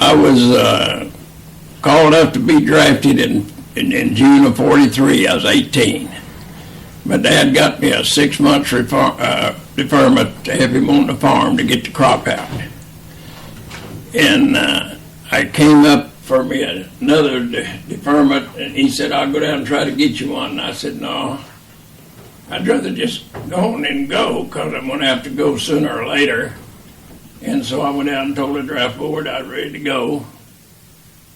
I was called up to be drafted in June of '43. I was 18. My dad got me a 6-month deferment to have him on the farm to get the crop out. And I came up for me another deferment, and he said, I'll go down and try to get you one. And I said, no, I'd rather just go on and go, because I'm going to have to go sooner or later. And so I went out and told the draft board I was ready to go.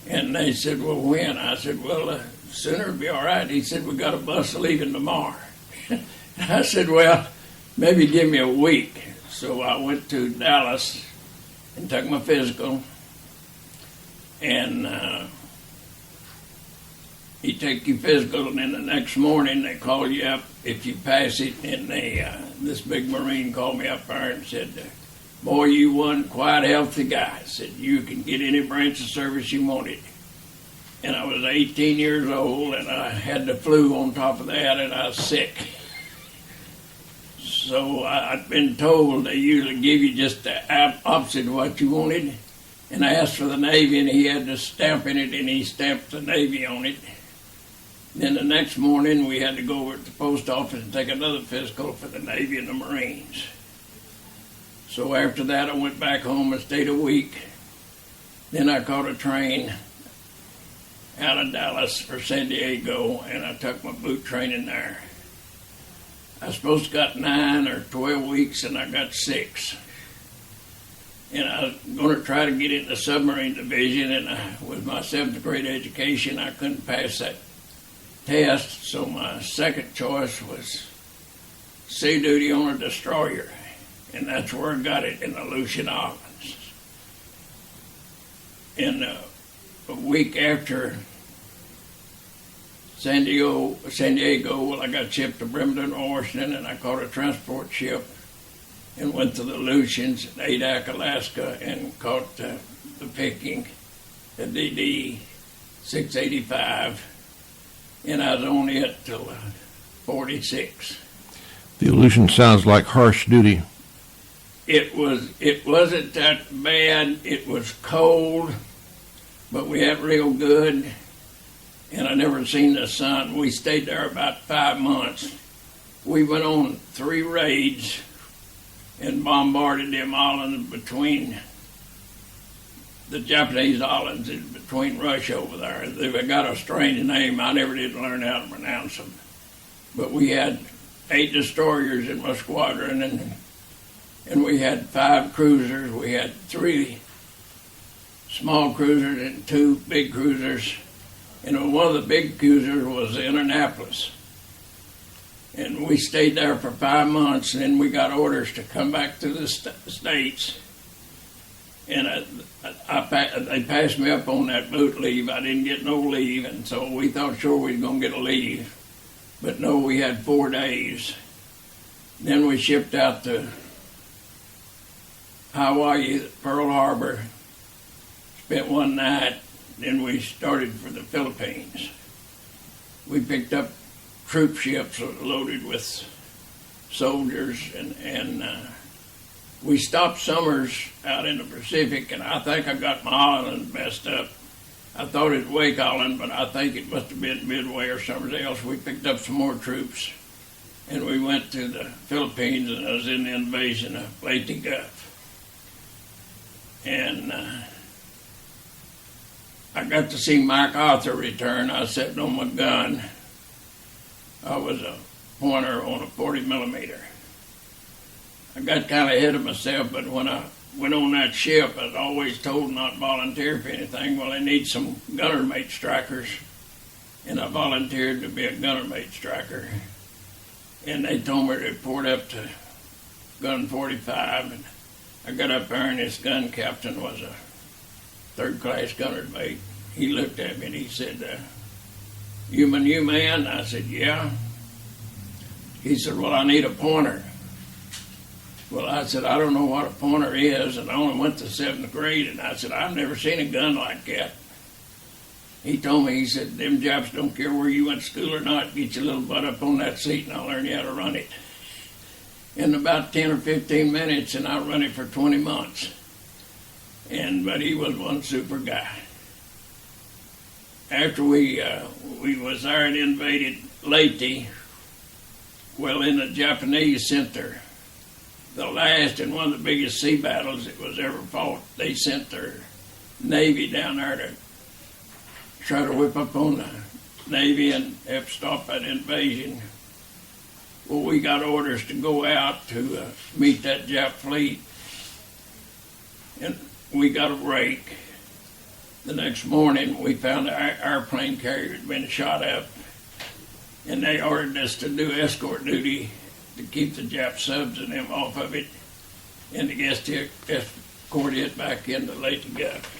And they said, well, when? I said, well, sooner it'll be all right. He said, we got a bus leaving tomorrow. I said, well, maybe give me a week. So I went to Dallas and took my physical. And you take your physical, and then the next morning they call you up if you pass it. And this big Marine called me up there and said, boy, you one quite healthy guy. Said, you can get any branch of service you wanted. And I was 18 years old, and I had the flu on top of that, and I was sick. So I'd been told they usually give you just the opposite of what you wanted. And I asked for the Navy, and he had the stamp in it, and he stamped the Navy on it. Then the next morning, we had to go over to the post office and take another physical for the Navy and the Marines. So after that, I went back home and stayed a week. Then I caught a train out of Dallas for San Diego, and I took my boot training there. I was supposed to got 9 or 12 weeks, and I got 6. And I was going to try to get in the submarine division, and with my 7th grade education, I couldn't pass that test, so my second choice was sea duty on a destroyer, and that's where I got it, in the Aleutian Islands. And a week after San Diego, well, I got shipped to Bremerton, Washington, and I caught a transport ship and went to the Aleutians in Adak, Alaska, and caught the Picking, the DD 685, and I was on it till 46. The Aleutian sounds like harsh duty. It wasn't that bad. It was cold, but we had real good, and I never seen the sun. We stayed there about 5 months. We went on 3 raids and bombarded them islands between the Japanese islands and between Russia over there. They got a strange name. I never did learn how to pronounce them. But we had 8 destroyers in my squadron, and we had 5 cruisers. We had 3 small cruisers and 2 big cruisers. And one of the big cruisers was the Indianapolis. And we stayed there for 5 months, and then we got orders to come back to the States. And they passed me up on that boot leave. I didn't get no leave, and so we thought sure we was going to get a leave. But no, we had 4 days. Then we shipped out to Hawaii, Pearl Harbor, spent 1 night, then we started for the Philippines. We picked up troop ships loaded with soldiers, and we stopped summers out in the Pacific, and I think I got my island messed up. I thought it was Wake Island, but I think it must have been Midway or somewhere else. We picked up some more troops, and we went to the Philippines, and I was in the invasion of Leyte Gulf. And I got to see MacArthur return. I was sitting on my gun. I was a pointer on a 40 millimeter. I got kind of ahead of myself, but when I went on that ship, I was always told not to volunteer for anything. Well, they need some gunner mate strikers, and I volunteered to be a gunner mate striker. And they told me to report up to gun 45, and I got up there, and this gun captain was a 3rd-class gunner mate. He looked at me and he said, you my new man? I said, yeah. He said, well, I need a pointer. Well, I said, I don't know what a pointer is, and I only went to 7th grade, and I said, I've never seen a gun like that. He told me, he said, them Japs don't care where you went to school or not, get your little butt up on that seat and I'll learn you how to run it. In about 10 or 15 minutes, and I run it for 20 months. but he was one super guy. After we was there and invaded Leyte, well, in the Japanese sent the last and one of the biggest sea battles that was ever fought. They sent their Navy down there to try to whip up on the Navy and help stop that invasion. Well, we got orders to go out to meet that Jap fleet, and we got a break. The next morning, we found our airplane carrier had been shot up, and they ordered us to do escort duty to keep the Jap subs and them off of it, and to escort it back into Leyte Gulf.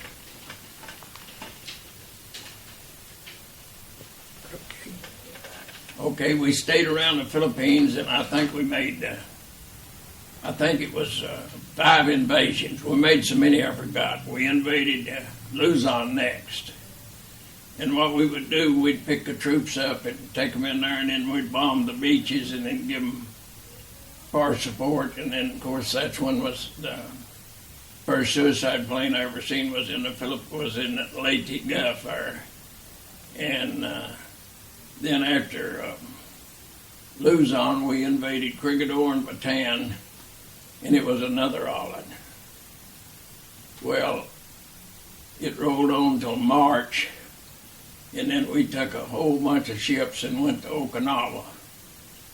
Okay, we stayed around the Philippines, and I think we made, I think it was 5 invasions. We made so many I forgot. We invaded Luzon next. And what we would do, we'd pick the troops up and take them in there, and then we'd bomb the beaches and then give them fire support. And then, of course, that's when was the first suicide plane I ever seen was in the Leyte Gulf there. And then after Luzon, we invaded Crigador and Bataan, and it was another island. Well, it rolled on till March, and then we took a whole bunch of ships and went to Okinawa.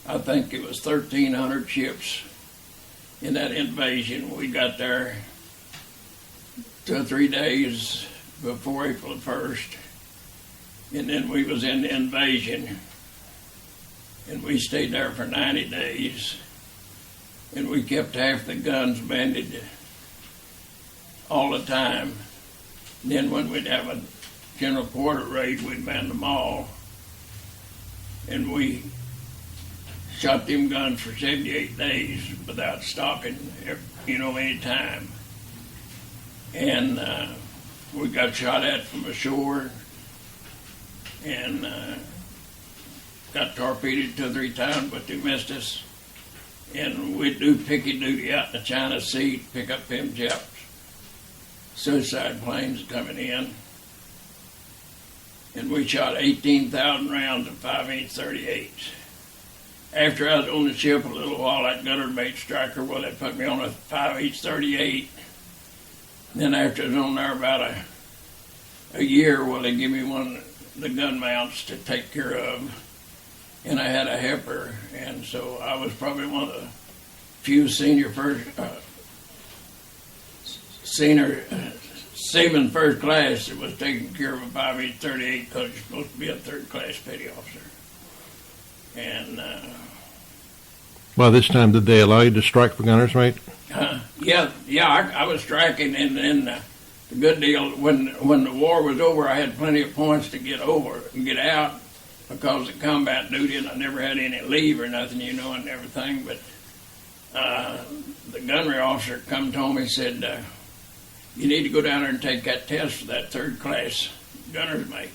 I think it was 1,300 ships in that invasion. We got there 2 or 3 days before April 1st. And then we was in the invasion, and we stayed there for 90 days, and we kept half the guns banded all the time. And then when we'd have a General Porter raid, we'd band them all, and we shot them guns for 78 days without stopping, any time. And we got shot at from ashore, and got torpedoed 2 or 3 times, but they missed us. And we'd do picket duty out in the China Sea, pick up them Jap suicide planes coming in. And we shot 18,000 rounds of 5-inch 38s. After I was on the ship a little while, that gunner mate striker, well, they put me on a 5-inch 38. And then after I was on there about a year, well, they give me one the gun mounts to take care of, and I had a helper, and so I was probably one of the few seaman first class that was taking care of a 5-inch 38 because you're supposed to be a 3rd class petty officer. And Well, this time did they allow you to strike for gunner's mate? yeah, I was striking, and then the good deal, when the war was over, I had plenty of points to get over and get out because of combat duty, and I never had any leave or nothing, and everything. But the gunnery officer come to me and said, you need to go down there and take that test for that 3rd class gunner's mate.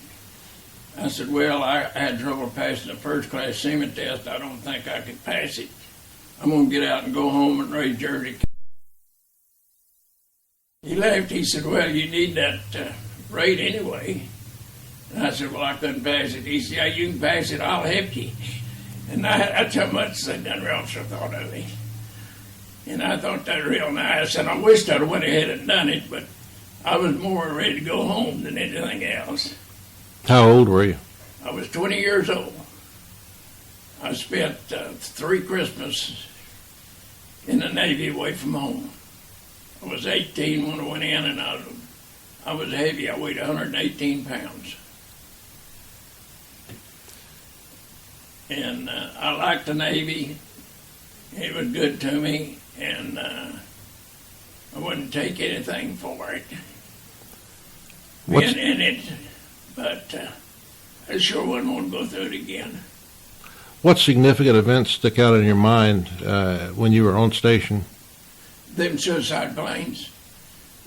I said, well, I had trouble passing the 1st class seaman test. I don't think I could pass it. I'm going to get out and go home and raise Jersey. He laughed. He said, well, you need that rate anyway. And I said, well, I couldn't pass it. He said, yeah, you can pass it. I'll help you. And that's how much the gunnery officer thought of me. And I thought that real nice. And I wished I'd went ahead and done it, but I was more ready to go home than anything else. How old were you? I was 20 years old. I spent 3 Christmases in the Navy away from home. I was 18 when I went in, and I was heavy. I weighed 118 pounds. And I liked the Navy. It was good to me, and I wouldn't take anything for it. What's- But I sure wouldn't want to go through it again. What significant events stick out in your mind when you were on station? Them suicide planes.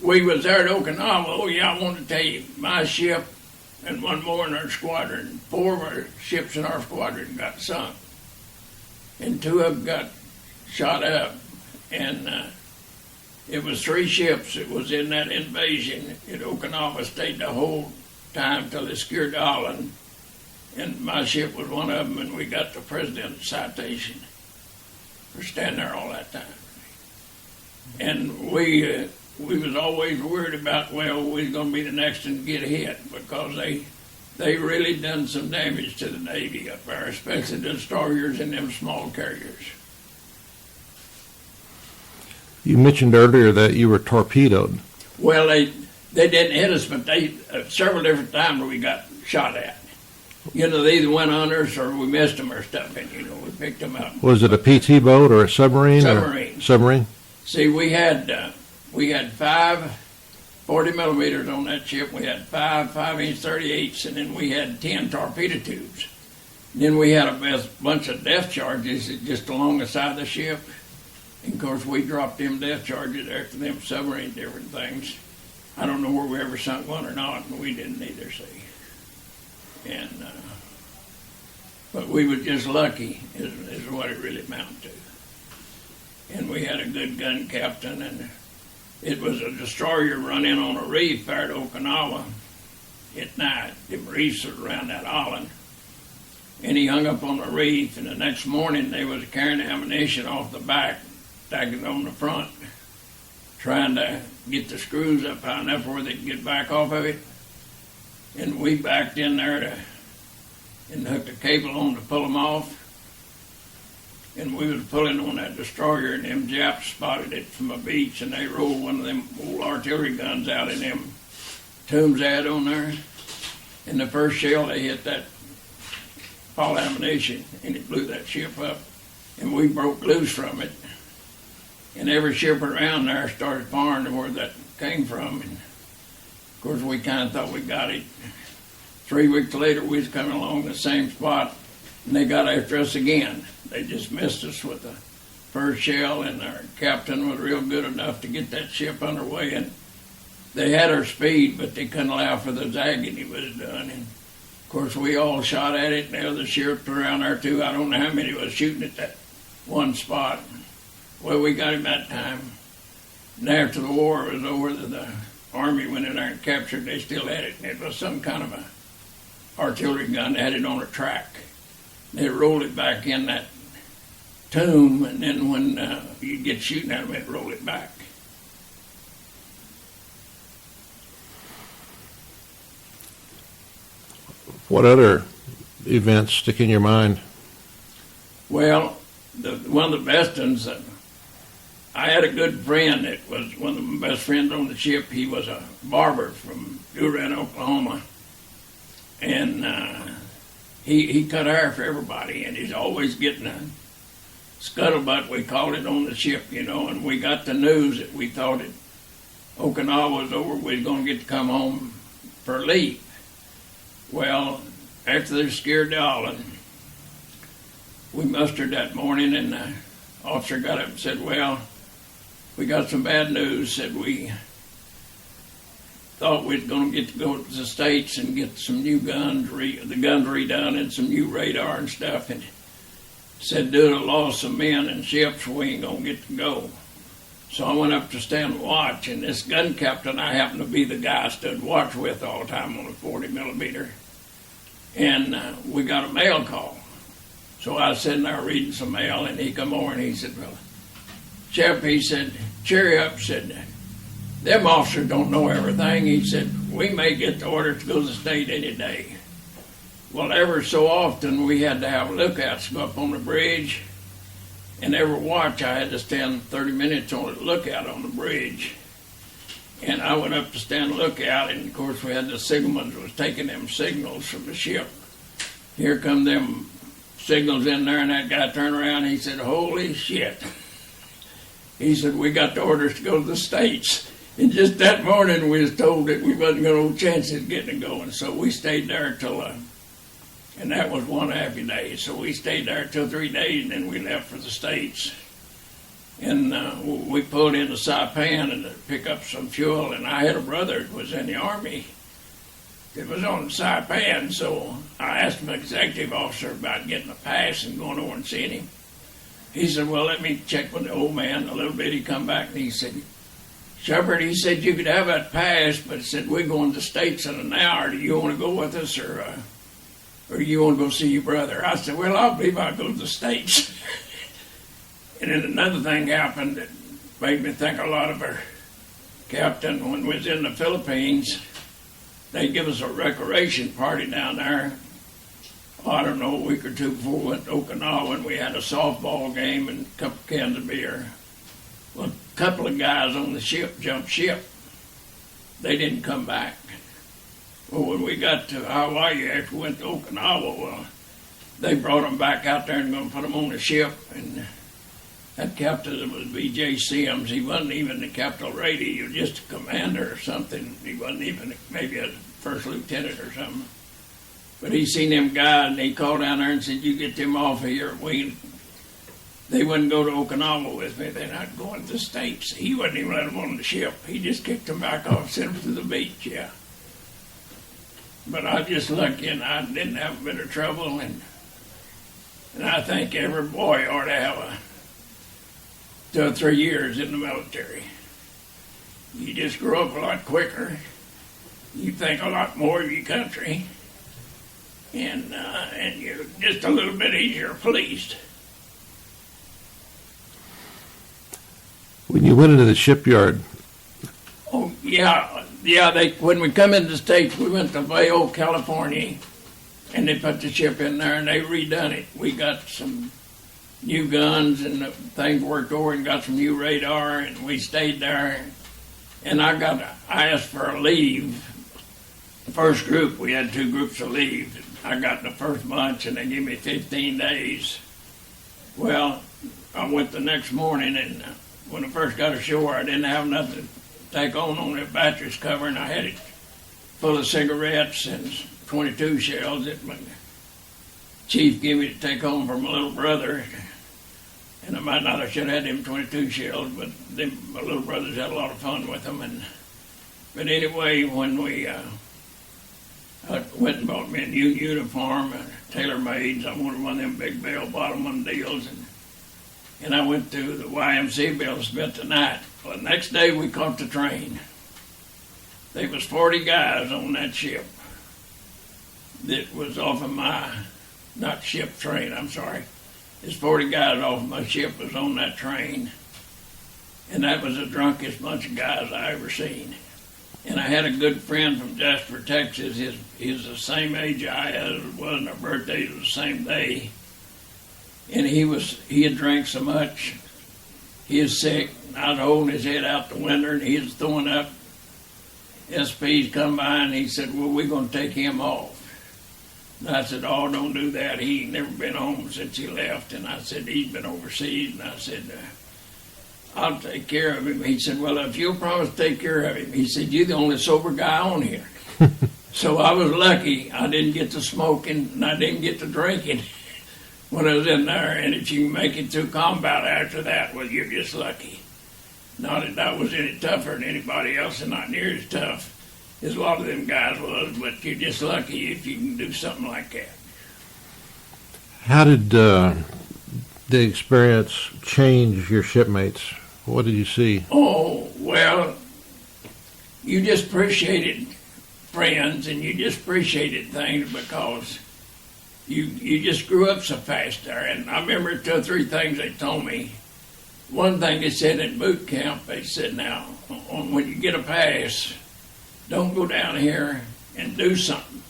We was there at Okinawa. Oh, yeah, I want to tell you, my ship and one more in our squadron, 4 of our ships in our squadron got sunk. And 2 of them got shot up. And It was 3 ships that was in that invasion at Okinawa. Stayed the whole time till they secured the island. And my ship was one of them, and we got the president's citation for standing there all that time. And we was always worried about, well, we was going to be the next one to get hit, because they really done some damage to the Navy up there, especially the destroyers and them small carriers. You mentioned earlier that you were torpedoed. Well, they didn't hit us, but they several different times we got shot at. You know, they either went on us or we missed them or stuff, and we picked them up. Was it a PT boat or a submarine? Submarine. Submarine? See, we had 5 40 millimeters on that ship. We had 5 5-inch 38s, and then we had 10 torpedo tubes. And then we had a bunch of depth charges just along the side of the ship. And of course, we dropped them depth charges after them submarine different things. I don't know where we ever sunk one or not, and we didn't either, see. And but we were just lucky, is what it really amounted to. And we had a good gun captain, and it was a destroyer run in on a reef there at Okinawa at night. The reefs were around that island. And he hung up on the reef, and the next morning they was carrying ammunition off the back, stacking on the front, trying to get the screws up high enough where they could get back off of it. And we backed in there and hooked a cable on to pull them off. And we was pulling on that destroyer, and them Japs spotted it from a beach, and they rolled one of them old artillery guns out in them tombs they had on there. And the first shell, they hit that fall ammunition, and it blew that ship up. And we broke loose from it. And every ship around there started firing to where that came from. And of course, we kind of thought we got it. 3 weeks later, we was coming along the same spot, and they got after us again. They just missed us with the first shell, and our captain was real good enough to get that ship underway. And they had our speed, but they couldn't allow for the zagging he was doing. And of course, we all shot at it, and the other ships around there too. I don't know how many was shooting at that one spot. Well, we got him that time. And after the war was over, the Army went in there and captured. They still had it, and it was some kind of a artillery gun. They had it on a track. They rolled it back in that tomb, and then when you get shooting at them, they'd roll it back. What other events stick in your mind? Well, one of the best ones, I had a good friend that was one of my best friends on the ship. He was a barber from Durant, Oklahoma. And he cut hair for everybody, and he's always getting a scuttlebutt, we called it, on the ship, and we got the news that we thought that Okinawa was over, we was going to get to come home for leave. Well, after they scared the island, we mustered that morning, and the officer got up and said, well, we got some bad news. Said we thought we was going to get to go to the States and get some new guns, the guns redone, and some new radar and stuff. And said, due to the loss of men and ships, we ain't going to get to go. So I went up to stand watch, and this gun captain, I happened to be the guy I stood watch with all the time on a 40 millimeter. And we got a mail call. So I was sitting there reading some mail, and he come over and he said, well, Shep, he said, cheer up, said, them officers don't know everything. He said, we may get the order to go to the state any day. Well, ever so often we had to have lookouts go up on the bridge, and every watch I had to stand 30 minutes on the lookout on the bridge. And I went up to stand lookout, and of course we had the signalman that was taking them signals from the ship. Here come them signals in there, and that guy turned around and he said, holy shit. He said, we got the orders to go to the States. And just that morning we was told that we wasn't going to have no chances of getting it going. So we stayed there till, and that was 1.5 days. So we stayed there till 3 days, and then we left for the States. And we pulled into Saipan and to pick up some fuel. And I had a brother that was in the Army that was on Saipan. So I asked my executive officer about getting a pass and going over and seeing him. He said, well, let me check with the old man a little bit. He come back and he said, Shepard, he said you could have that pass, but he said we're going to the States in an hour. Do you want to go with us, or do you want to go see your brother? I said, well, I believe I'll go to the States. And then another thing happened that made me think a lot of our captain. When we was in the Philippines, they give us a recreation party down there. I don't know, a week or two before we went to Okinawa, and we had a softball game and a couple cans of beer. Well, a couple of guys on the ship jumped ship. They didn't come back. Well, when we got to Hawaii after we went to Okinawa, well, they brought them back out there and going to put them on the ship. And that captain was B.J. Sims. He wasn't even the captain rating. He was just a commander or something. He wasn't even maybe a first lieutenant or something. But he seen them guys, and he called down there and said, you get them off of here. They wouldn't go to Okinawa with me. They're not going to the States. He wouldn't even let them on the ship. He just kicked them back off, sent them to the beach, yeah. But I was just lucky, and I didn't have a bit of trouble. And I think every boy ought to have 2 or 3 years in the military. You just grow up a lot quicker. You think a lot more of your country. And you're just a little bit easier pleased. When you went into the shipyard, Oh, yeah. When we come into the States, we went to Vallejo, California, and they put the ship in there, and they redone it. We got some new guns, and the things worked over, and got some new radar, and we stayed there. And I asked for a leave. The first group, we had 2 groups of leave. I got the first bunch, and they gave me 15 days. Well, I went the next morning, and when I first got ashore, I didn't have nothing to take on that batteries cover, and I had it full of cigarettes and 22 shells that my chief gave me to take home for my little brother. And I might not have should have had them 22 shells, but my little brothers had a lot of fun with them. But anyway, when we I went and bought me a new uniform, tailor-made. I wanted one of them big bell-bottom one deals, and I went to the YMCA Bill, spent the night. Well, the next day we caught the train. There was 40 guys on that ship that was off of not ship, train, I'm sorry. There's 40 guys off of my ship was on that train, and that was the drunkest bunch of guys I ever seen. And I had a good friend from Jasper, Texas. He's the same age I was, and our birthdays were the same day. And he had drank so much, he was sick. I was holding his head out the window, and he was throwing up. SP's come by, and he said, well, we're going to take him off. And I said, oh, don't do that. He ain't never been home since he left. And I said, he's been overseas. And I said, I'll take care of him. He said, well, if you'll promise to take care of him. He said, you're the only sober guy on here. So I was lucky. I didn't get to smoking, and I didn't get to drinking when I was in there. And if you can make it through combat after that, well, you're just lucky. Not that I was any tougher than anybody else, and not near as tough as a lot of them guys was, but you're just lucky if you can do something like that. how did the experience change your shipmates? What did you see? Oh, well, you just appreciated friends, and you just appreciated things because you just grew up so fast there. And I remember 2 or 3 things they told me. One thing they said in boot camp, they said, now, when you get a pass, don't go down here and do something,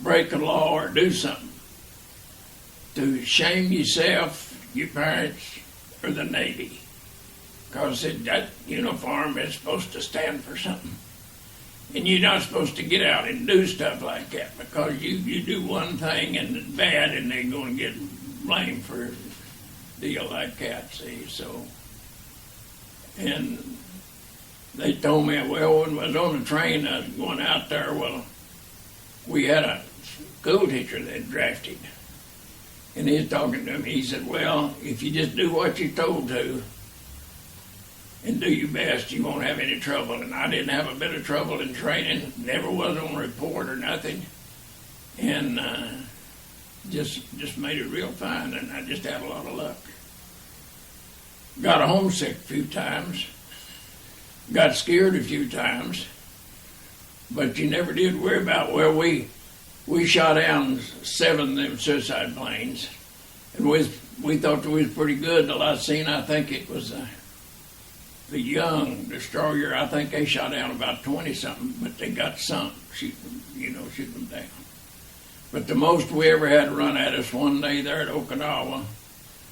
break a law or do something to shame yourself, your parents, or the Navy. Because that uniform is supposed to stand for something. And you're not supposed to get out and do stuff like that because you do one thing and it's bad and they're going to get blamed for a deal like that, see. So, and they told me, well, when I was on the train, I was going out there, well, we had a school teacher that drafted. And he was talking to me. He said, well, if you just do what you're told to and do your best, you won't have any trouble. And I didn't have a bit of trouble in training. Never was on report or nothing. And just made it real fine. And I just had a lot of luck. Got homesick a few times. got scared a few times, but you never did worry about, well, we shot down 7 of them suicide planes, and we thought that we was pretty good. The last scene, I think it was the Young destroyer. I think they shot down about 20-something, but they got sunk, shooting them down. But the most we ever had run at us one day there at Okinawa,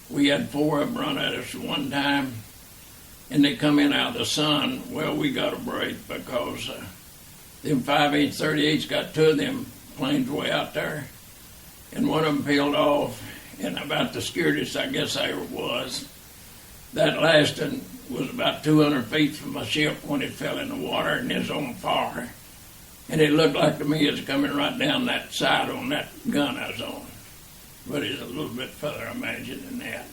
we had 4 of them run at us at one time, and they come in out of the sun. Well, we got a break because them 5.8 38s got 2 of them planes way out there, and one of them peeled off, and about the scariest I guess I ever was. That last one was about 200 feet from my ship when it fell in the water and it was on fire. And it looked like to me it was coming right down that side on that gun I was on. But it's a little bit further, I imagine, than that.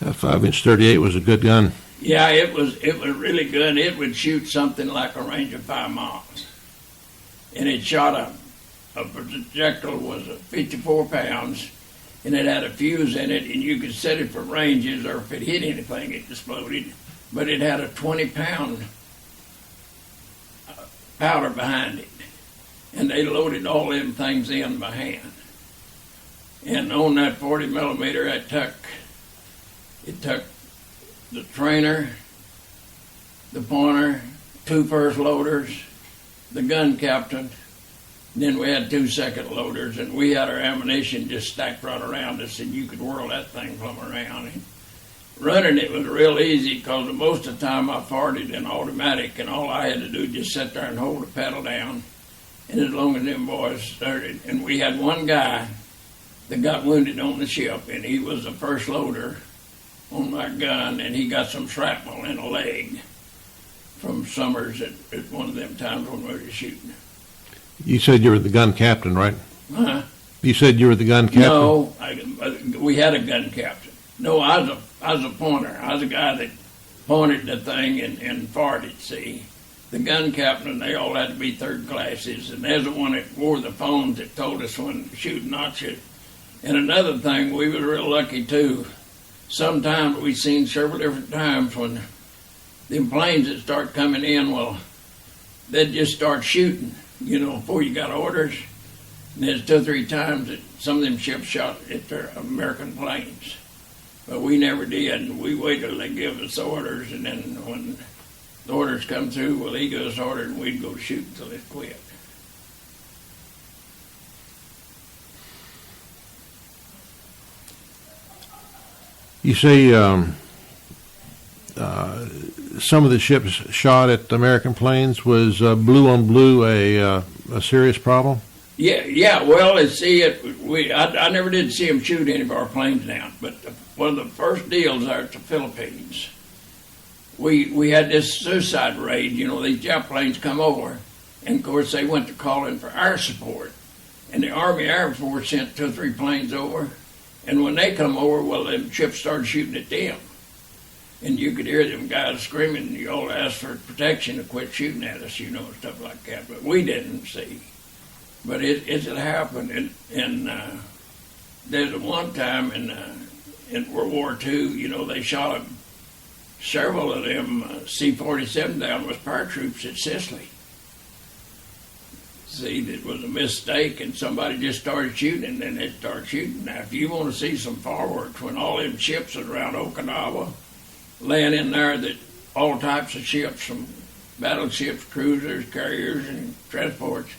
That 5-inch 38 was a good gun. Yeah, it was really good. It would shoot something like a range of 5 miles. And it shot a projectile was 54 pounds, and it had a fuse in it, and you could set it for ranges, or if it hit anything, it exploded. But it had a 20-pound powder behind it, and they loaded all them things in by hand. And on that 40 millimeter, it took the trainer, the pointer, 2 first loaders, the gun captain. Then we had 2 second loaders, and we had our ammunition just stacked right around us, and you could whirl that thing from around. And running it was real easy because most of the time I farted in automatic, and all I had to do was just sit there and hold the pedal down. And as long as them boys started, and we had one guy that got wounded on the ship, and he was the first loader on my gun, and he got some shrapnel in a leg from Summers at one of them times when we were shooting. You said you were the gun captain, right? Huh? You said you were the gun captain? No, we had a gun captain. No, I was a pointer. I was a guy that pointed the thing and farted, see. The gun captain, they all had to be third classes, and there's the one that wore the phones that told us when to shoot and not shoot. And another thing, we were real lucky, too. Sometimes we seen several different times when them planes that start coming in, well, they'd just start shooting, before you got orders. And there's 2 or 3 times that some of them ships shot at their American planes. But we never did. We waited till they give us orders, and then when the orders come through, well, he gave us orders, and we'd go shoot until it quit. You say some of the ships shot at American planes. Was blue on blue a serious problem? Yeah. Well, I never did see them shoot any of our planes down. But one of the first deals there at the Philippines, we had this suicide raid. These jet planes come over, and of course they went to call in for air support, and the Army Air Force sent 2 or 3 planes over. And when they come over, well, them ships started shooting at them. And you could hear them guys screaming, you all asked for protection to quit shooting at us, and stuff like that. But we didn't see. But it had happened. And there's one time in World War II, they shot several of them C-47 down with paratroops at Sicily. See, it was a mistake, and somebody just started shooting, and then they started shooting. Now, if you want to see some fireworks, when all them ships are around Okinawa, laying in there, that all types of ships, from battleships, cruisers, carriers, and transports,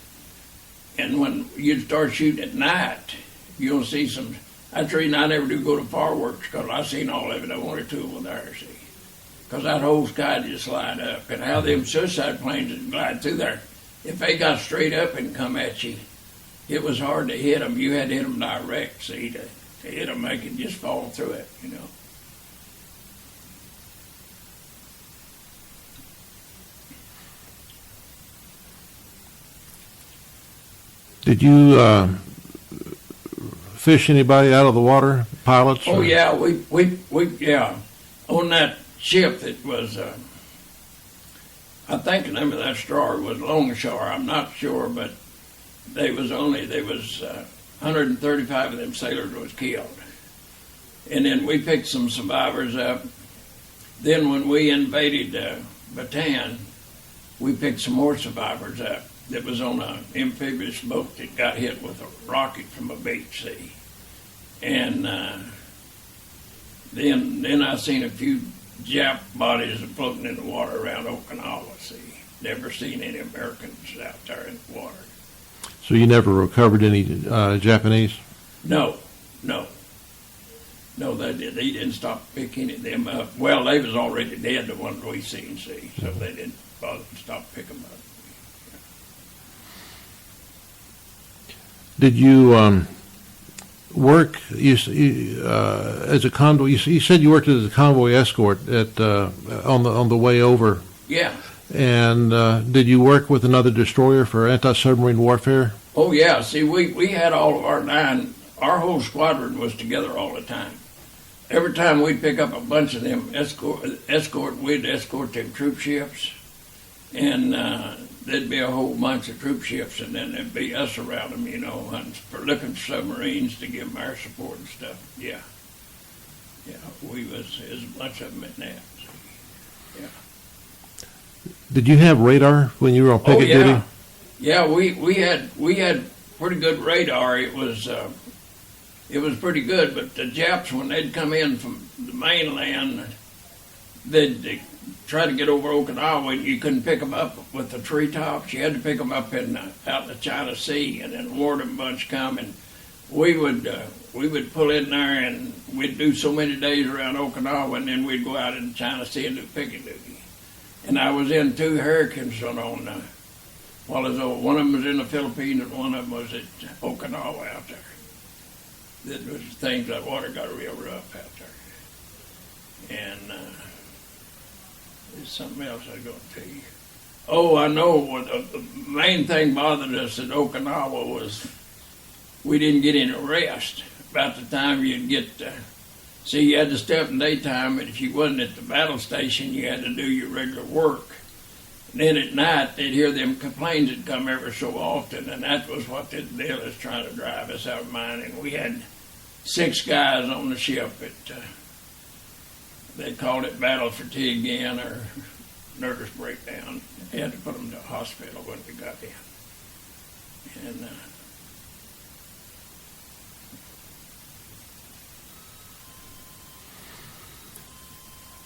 and when you start shooting at night, you'll see some. That's the reason I never do go to fireworks, because I seen all of it. I wanted to over there, see, because that whole sky just light up, and how them suicide planes would glide through there. If they got straight up and come at you, it was hard to hit them. You had to hit them direct, see, to hit them, make it just fall through it, Did you fish anybody out of the water, pilots? Oh, yeah, we on that ship that was. I think the name of that story was Longshore. I'm not sure, but there was 135 of them sailors was killed. And then we picked some survivors up. Then when we invaded Bataan, we picked some more survivors up that was on an amphibious boat that got hit with a rocket from a beach, see. And then I seen a few Jap bodies floating in the water around Okinawa, see. Never seen any Americans out there in the water. So you never recovered any Japanese? No. No, they didn't stop picking them up. Well, they was already dead, the ones we seen, see, so they didn't bother to stop picking them up. Did you work as a convoy? You said you worked as a convoy escort on the way over. Yeah. And did you work with another destroyer for anti-submarine warfare? Oh, yeah. See, we had all of our whole squadron was together all the time. Every time we'd pick up a bunch of them we'd escort them troop ships, and there'd be a whole bunch of troop ships, and then there'd be us around them, looking for submarines to give them our support and stuff. Yeah. We was as much of them in that. Yeah. Did you have radar when you were on picket duty? Yeah, we had pretty good radar. It was pretty good, but the Japs, when they'd come in from the mainland, they'd try to get over Okinawa, and you couldn't pick them up with the treetops. You had to pick them up out in the China Sea, and then ward them bunch come, and we would pull in there, and we'd do so many days around Okinawa, and then we'd go out in the China Sea and do picket duty. And I was in 2 hurricanes one of them was in the Philippines, and one of them was at Okinawa out there. That was things, that water got real rough out there. And there's something else I was going to tell you. Oh, I know. The main thing bothered us at Okinawa was we didn't get any rest. About the time you'd get, see, you had to stay up in daytime, and if you wasn't at the battle station, you had to do your regular work. And then at night, they'd hear them complaints that come every so often, and that was what the deal is trying to drive us out of mind. And we had 6 guys on the ship that they called it battle fatigue again, or nervous breakdown. They had to put them to a hospital when we got in. And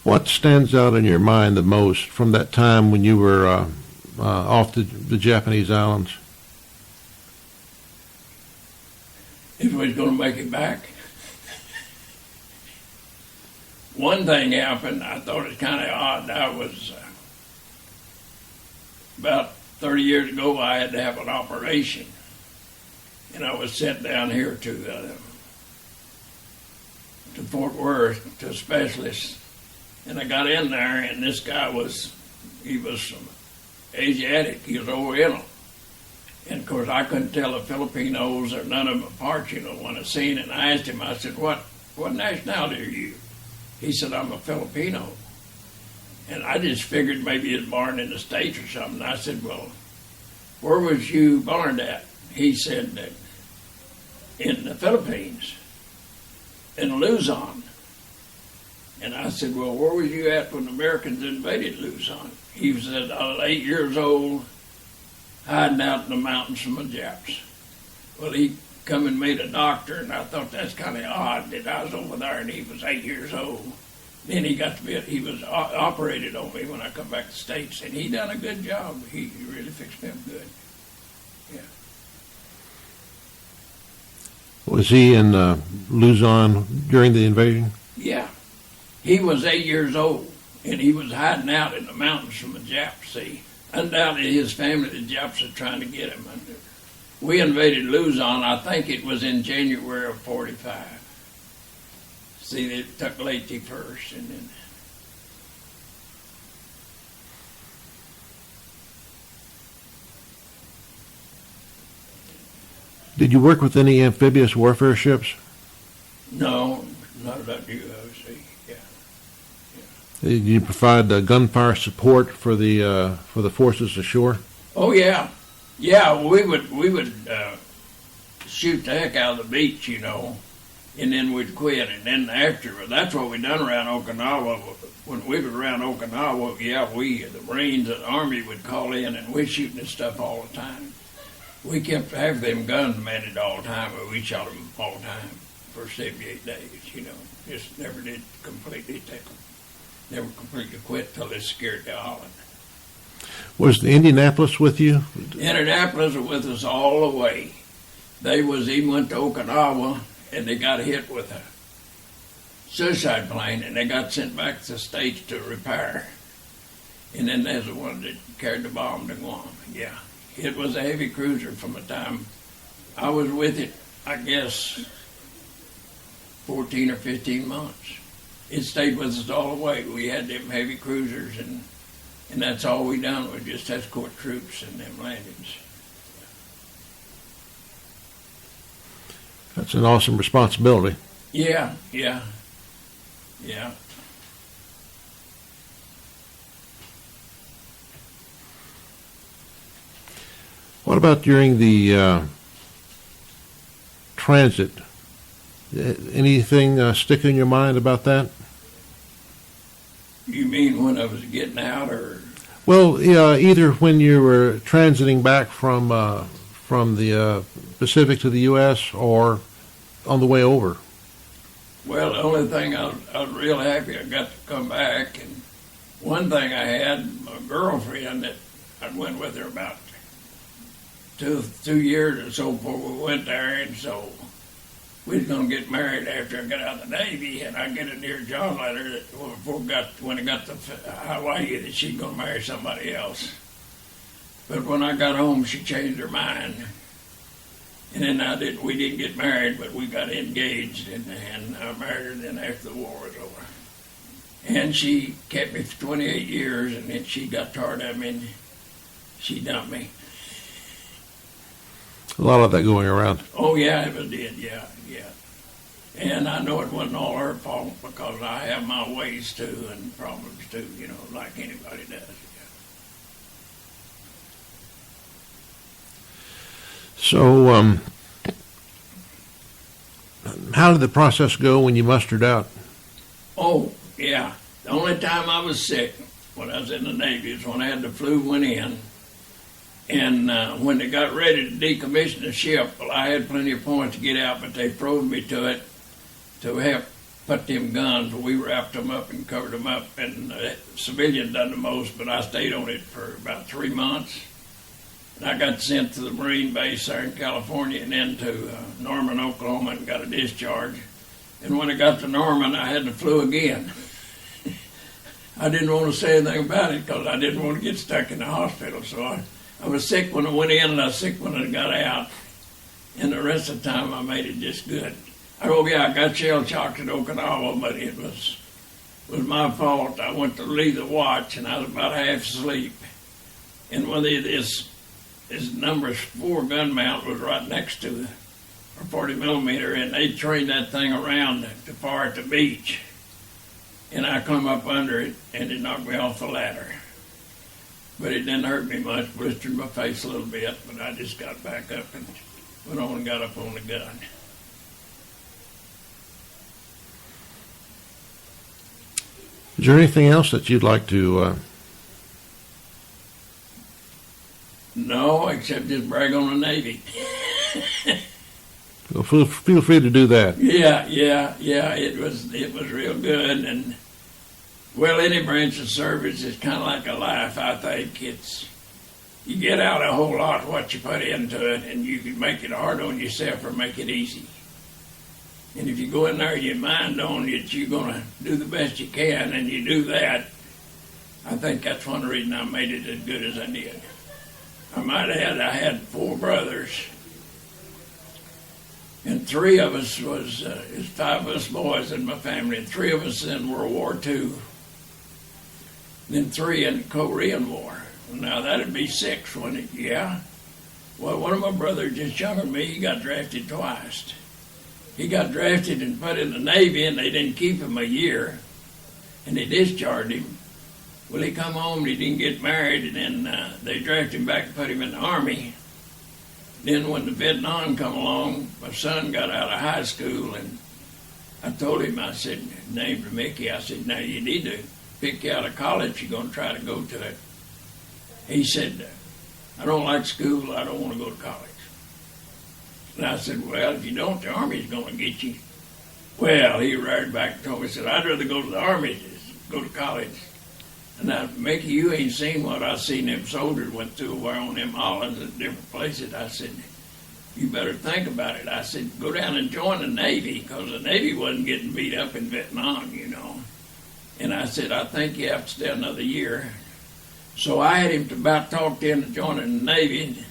what stands out in your mind the most from that time when you were off the Japanese islands? If we was going to make it back. One thing happened, I thought it was kind of odd. I was, about 30 years ago, I had to have an operation. And I was sent down here to Fort Worth to a specialist. And I got in there, and this guy he was some Asiatic, he was Oriental. And of course, I couldn't tell the Filipinos or none of them apart, when I seen it. And I asked him, I said, what nationality are you? He said, I'm a Filipino. And I just figured maybe he was born in the States or something. I said, well, where was you born at? He said, that in the Philippines, in Luzon. And I said, well, where was you at when the Americans invaded Luzon? He said, I was 8 years old, hiding out in the mountains from the Japs. Well, he come and made a doctor, and I thought that's kind of odd that I was over there and he was 8 years old. Then he was operated on me when I come back to the States, and he done a good job. He really fixed me up good. Yeah. Was he in Luzon during the invasion? Yeah. He was 8 years old, and he was hiding out in the mountains from the Japs, see. Undoubtedly, his family, the Japs, are trying to get him. We invaded Luzon, I think it was in January of 45. See, they took Leyte first, and then... Did you work with any amphibious warfare ships? No, not at WWII. Yeah. Did you provide gunfire support for the forces ashore? Oh yeah, we would shoot the heck out of the beach, and then we'd quit. And then after, that's what we done around Okinawa. When we was around Okinawa, yeah, the Marines and the Army would call in, and we're shooting this stuff all the time. We kept half them guns managed all the time, but we shot them all the time for 78 days, Just never did completely take them. Never completely quit till they scared the Holland. Was the Indianapolis with you? Indianapolis was with us all the way. They went to Okinawa, and they got hit with a suicide plane, and they got sent back to the States to repair. And then there's the one that carried the bomb to Guam. Yeah, it was a heavy cruiser from the time I was with it, I guess, 14 or 15 months. It stayed with us all the way. We had them heavy cruisers, and that's all we done was just escort troops and them landings. That's an awesome responsibility. Yeah. What about during the transit? Anything stick in your mind about that? You mean when I was getting out, or? Well, yeah, either when you were transiting back from the Pacific to the U.S. or on the way over. Well, the only thing I was real happy I got to come back, and one thing I had a girlfriend that I went with her about two years or so before we went there, and so we was gonna get married after I got out of the Navy, and I get a dear John letter that when I got to Hawaii that she's gonna marry somebody else. But when I got home, she changed her mind, and then we didn't get married, but we got engaged, and I married her then after the war was over. And she kept me for 28 years, and then she got tired of me, and she dumped me. A lot of that going around. Oh, yeah, it did, yeah. And I know it wasn't all her fault, because I have my ways, too, and problems, too, like anybody does. So, how did the process go when you mustered out? Oh, yeah. The only time I was sick when I was in the Navy is when I had the flu went in. And when they got ready to decommission the ship, well, I had plenty of points to get out, but they froze me to it to help put them guns. We wrapped them up and covered them up, and civilians done the most, but I stayed on it for about 3 months. And I got sent to the Marine base there in California and then to Norman, Oklahoma, and got a discharge. And when I got to Norman, I had the flu again. I didn't want to say anything about it because I didn't want to get stuck in the hospital, so I was sick when I went in, and I was sick when I got out. And the rest of the time, I made it just good. I got shell shocked at Okinawa, but it was my fault. I went to leave the watch, and I was about half asleep. And one of this number 4 gun mount was right next to a 40 millimeter, and they trained that thing around to fire at the beach. And I come up under it, and it knocked me off the ladder. But it didn't hurt me much, blistered my face a little bit, but I just got back up and went on and got up on the gun. Is there anything else that you'd like to... No, except just brag on the Navy. Well, feel free to do that. Yeah, it was real good, and well, any branch of service is kind of like a life. I think you get out a whole lot what you put into it, and you can make it hard on yourself or make it easy. And if you go in there, your mind on it, you're gonna do the best you can, and you do that. I think that's one reason I made it as good as I did. I had 4 brothers. And 3 of us there's 5 of us boys in my family, and 3 of us in World War II. Then 3 in the Korean War. Now that'd be 6, wouldn't it? Yeah. Well, one of my brothers, just younger than me, he got drafted twice. He got drafted and put in the Navy, and they didn't keep him a year, and they discharged him. Well, he come home and he didn't get married, and then they drafted him back and put him in the Army. Then when the Vietnam come along, my son got out of high school, and I told him, I said, named Mickey, I said, now you need to pick you out of college, you're going to try to go to it. He said, I don't like school, I don't want to go to college. And I said, well, if you don't, the Army's going to get you. Well, he reared back and told me, he said, I'd rather go to the Army than go to college. And now, Mickey, you ain't seen what I seen them soldiers went through where on them islands and different places. I said, you better think about it. I said, go down and join the Navy, because the Navy wasn't getting beat up in Vietnam, you know. And I said, I think you have to stay another year. So I had him to about talked into joining the Navy.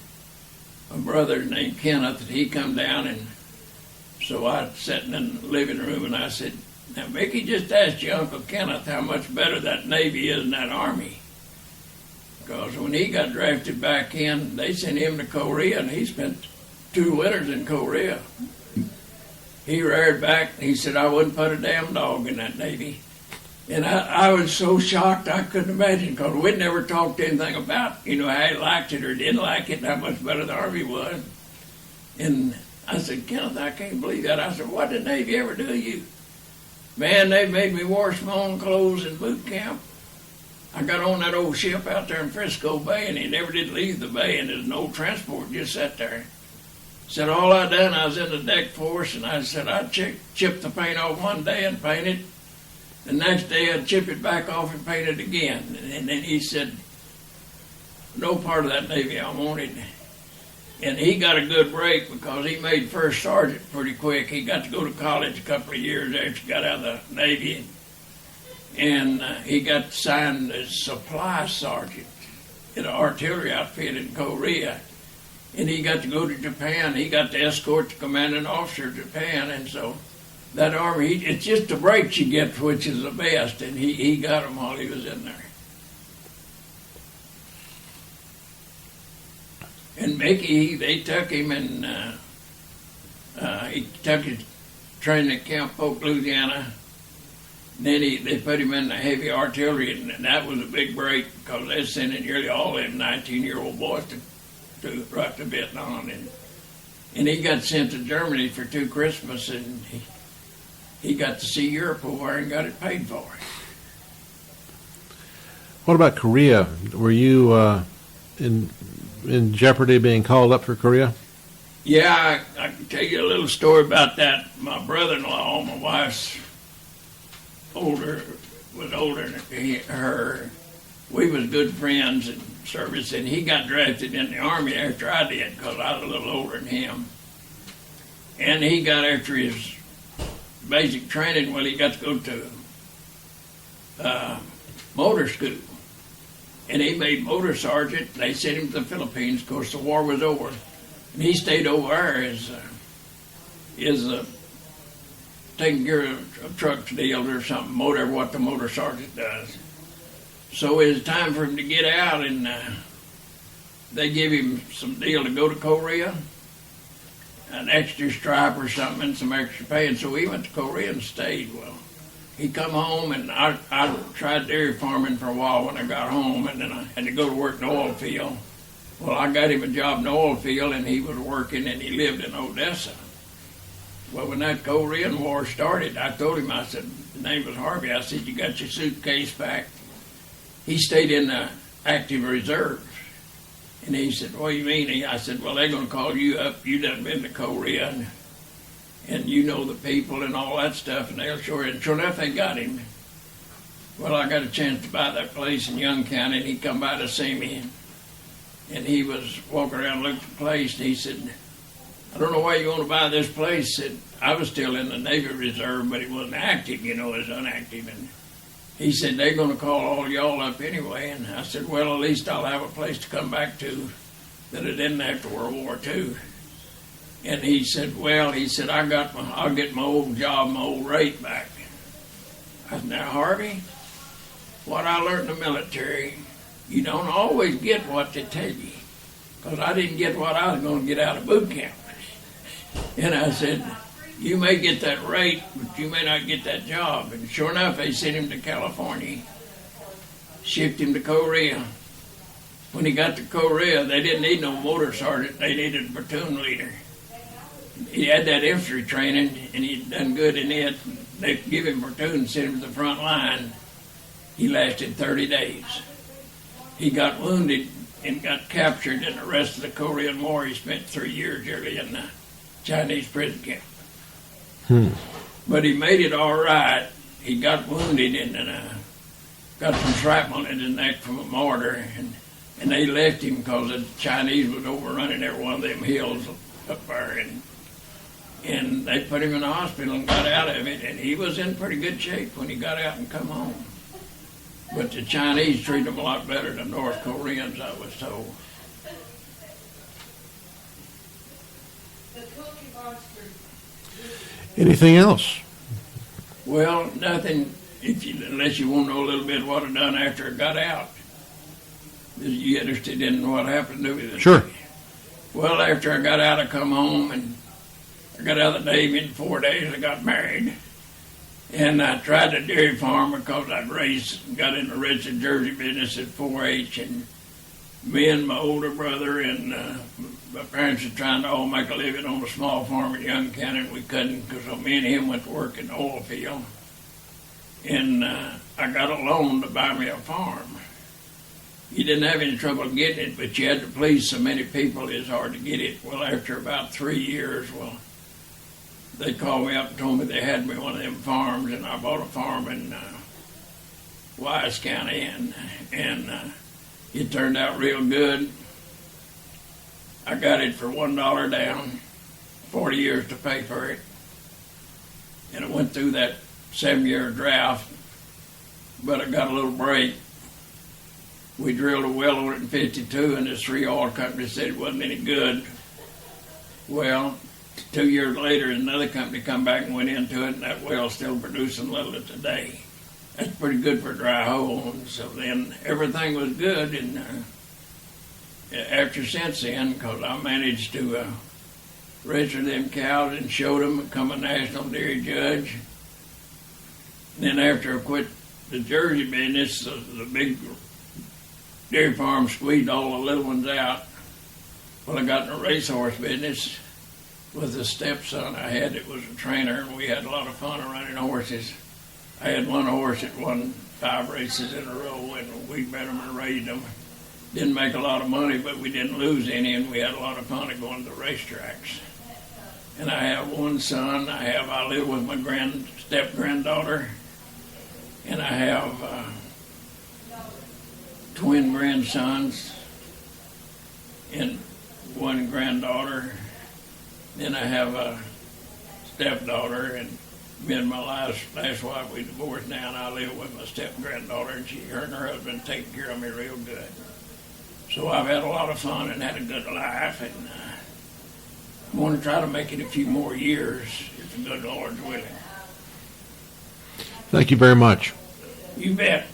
My brother named Kenneth, and he come down, and so I sat in the living room, and I said, now, Mickey, just asked your Uncle Kenneth how much better that Navy is than that Army. Because when he got drafted back in, they sent him to Korea, and he spent 2 winters in Korea. He reared back, and he said, I wouldn't put a damn dog in that Navy. And I was so shocked I couldn't imagine, because we'd never talked anything about, you know, how he liked it or didn't like it, and how much better the Army was. And I said, Kenneth, I can't believe that. I said, what did the Navy ever do to you? Man, they made me wash my own clothes in boot camp. I got on that old ship out there in Frisco Bay, and he never did leave the bay, and there's no transport, just sat there. Said all I done, I was in the deck force, and I said I'd chip the paint off one day and paint it. The next day I'd chip it back off and paint it again. And then he said, no part of that Navy I wanted. And he got a good break because he made first sergeant pretty quick. He got to go to college a couple of years after he got out of the Navy. And he got signed as supply sergeant in an artillery outfit in Korea. And he got to go to Japan. He got to escort the commanding officer to Japan. And so that Army, it's just the breaks you get, which is the best. And he got them while he was in there. And Mickey, they took him and he took his training at Camp Polk, Louisiana. And then they put him in the heavy artillery, and that was a big break because they sent in nearly all them 19-year-old boys to right to Vietnam. And he got sent to Germany for 2 Christmas, and he got to see Europe over and got it paid for. What about Korea? Were you in jeopardy of being called up for Korea? Yeah, I can tell you a little story about that. My brother-in-law, my wife's was older than her. We was good friends in service, and he got drafted in the Army after I did because I was a little older than him. And he got after his basic training, well, he got to go to motor school. And he made motor sergeant. They sent him to the Philippines. Of course, the war was over. And he stayed over there as taking care of truck deals or something, whatever what the motor sergeant does. So it was time for him to get out, and they gave him some deal to go to Korea, an extra stripe or something, and some extra pay. And so he went to Korea and stayed. Well, he come home, and I tried dairy farming for a while when I got home, and then I had to go to work in the oil field. Well, I got him a job in the oil field, and he was working, and he lived in Odessa. Well, when that Korean War started, I told him, I said, the name was Harvey, I said, you got your suitcase packed? He stayed in the active reserves. And he said, what do you mean? I said, well, they're going to call you up. You done been to Korea, and you know the people and all that stuff, and they'll sure. And sure enough, they got him. Well, I got a chance to buy that place in Young County, and he come by to see me. And he was walking around looking at the place, and he said, I don't know why you want to buy this place. Said I was still in the Navy Reserve, but he wasn't active, you know, as inactive. And he said, they're going to call all y'all up anyway. And I said, well, at least I'll have a place to come back to that I didn't after World War II. And he said, well, I'll get my old job, my old rate back. I said, now, Harvey, what I learned in the military, you don't always get what they tell you. Because I didn't get what I was going to get out of boot camp. And I said, you may get that rate, but you may not get that job. And sure enough, they sent him to California, shipped him to Korea. When he got to Korea, they didn't need no motor sergeant. They needed a platoon leader. he had that infantry training, and he'd done good in it. They give him platoon and sent him to the front line. He lasted 30 days. He got wounded and got captured in the rest of the Korean War. He spent 3 years early in the Chinese prison camp. But he made it all right. He got wounded and got some shrapnel in his neck from a mortar, and they left him because the Chinese was overrunning every one of them hills up there, and they put him in the hospital and got out of it, and he was in pretty good shape when he got out and come home. But the Chinese treat him a lot better than North Koreans, I was told. Anything else? Well, nothing, unless you want to know a little bit what I done after I got out. You interested in what happened to me this Sure. day? Well, after I got out, I come home, and I got out of the Navy in 4 days. I got married. And I tried a dairy farm because I'd got in the registered Jersey business at 4-H, and me and my older brother and my parents were trying to all make a living on a small farm in Young County, and we couldn't because me and him went to work in the oil field. And I got a loan to buy me a farm. You didn't have any trouble getting it, but you had to please so many people it's hard to get it. Well, after about 3 years, they called me up and told me they had me one of them farms, and I bought a farm in Wise County, and it turned out real good. I got it for $1 down, 40 years to pay for it, and it went through that 7-year drought, but I got a little break. We drilled a well on it in 52, and the 3 oil companies said it wasn't any good. Well, 2 years later, another company come back and went into it, and that well's still producing little today. That's pretty good for a dry hole. And so then everything was good, and since then, because I managed to register them cows and showed them, become a national dairy judge. And then after I quit the Jersey business, the big dairy farm squeezed all the little ones out. Well, I got in the racehorse business with a stepson I had that was a trainer, and we had a lot of fun running horses. I had one horse that won 5 races in a row, and we bet them and raised them. Didn't make a lot of money, but we didn't lose any, and we had a lot of fun at going to the racetracks. And I have one son. I live with my step-granddaughter, and I have twin grandsons and one granddaughter. Then I have a stepdaughter, and me and my last wife, we divorced now, and I live with my step-granddaughter, and her and her husband take care of me real good. So I've had a lot of fun and had a good life, and I want to try to make it a few more years, if the good Lord's willing. Thank you very much. You bet.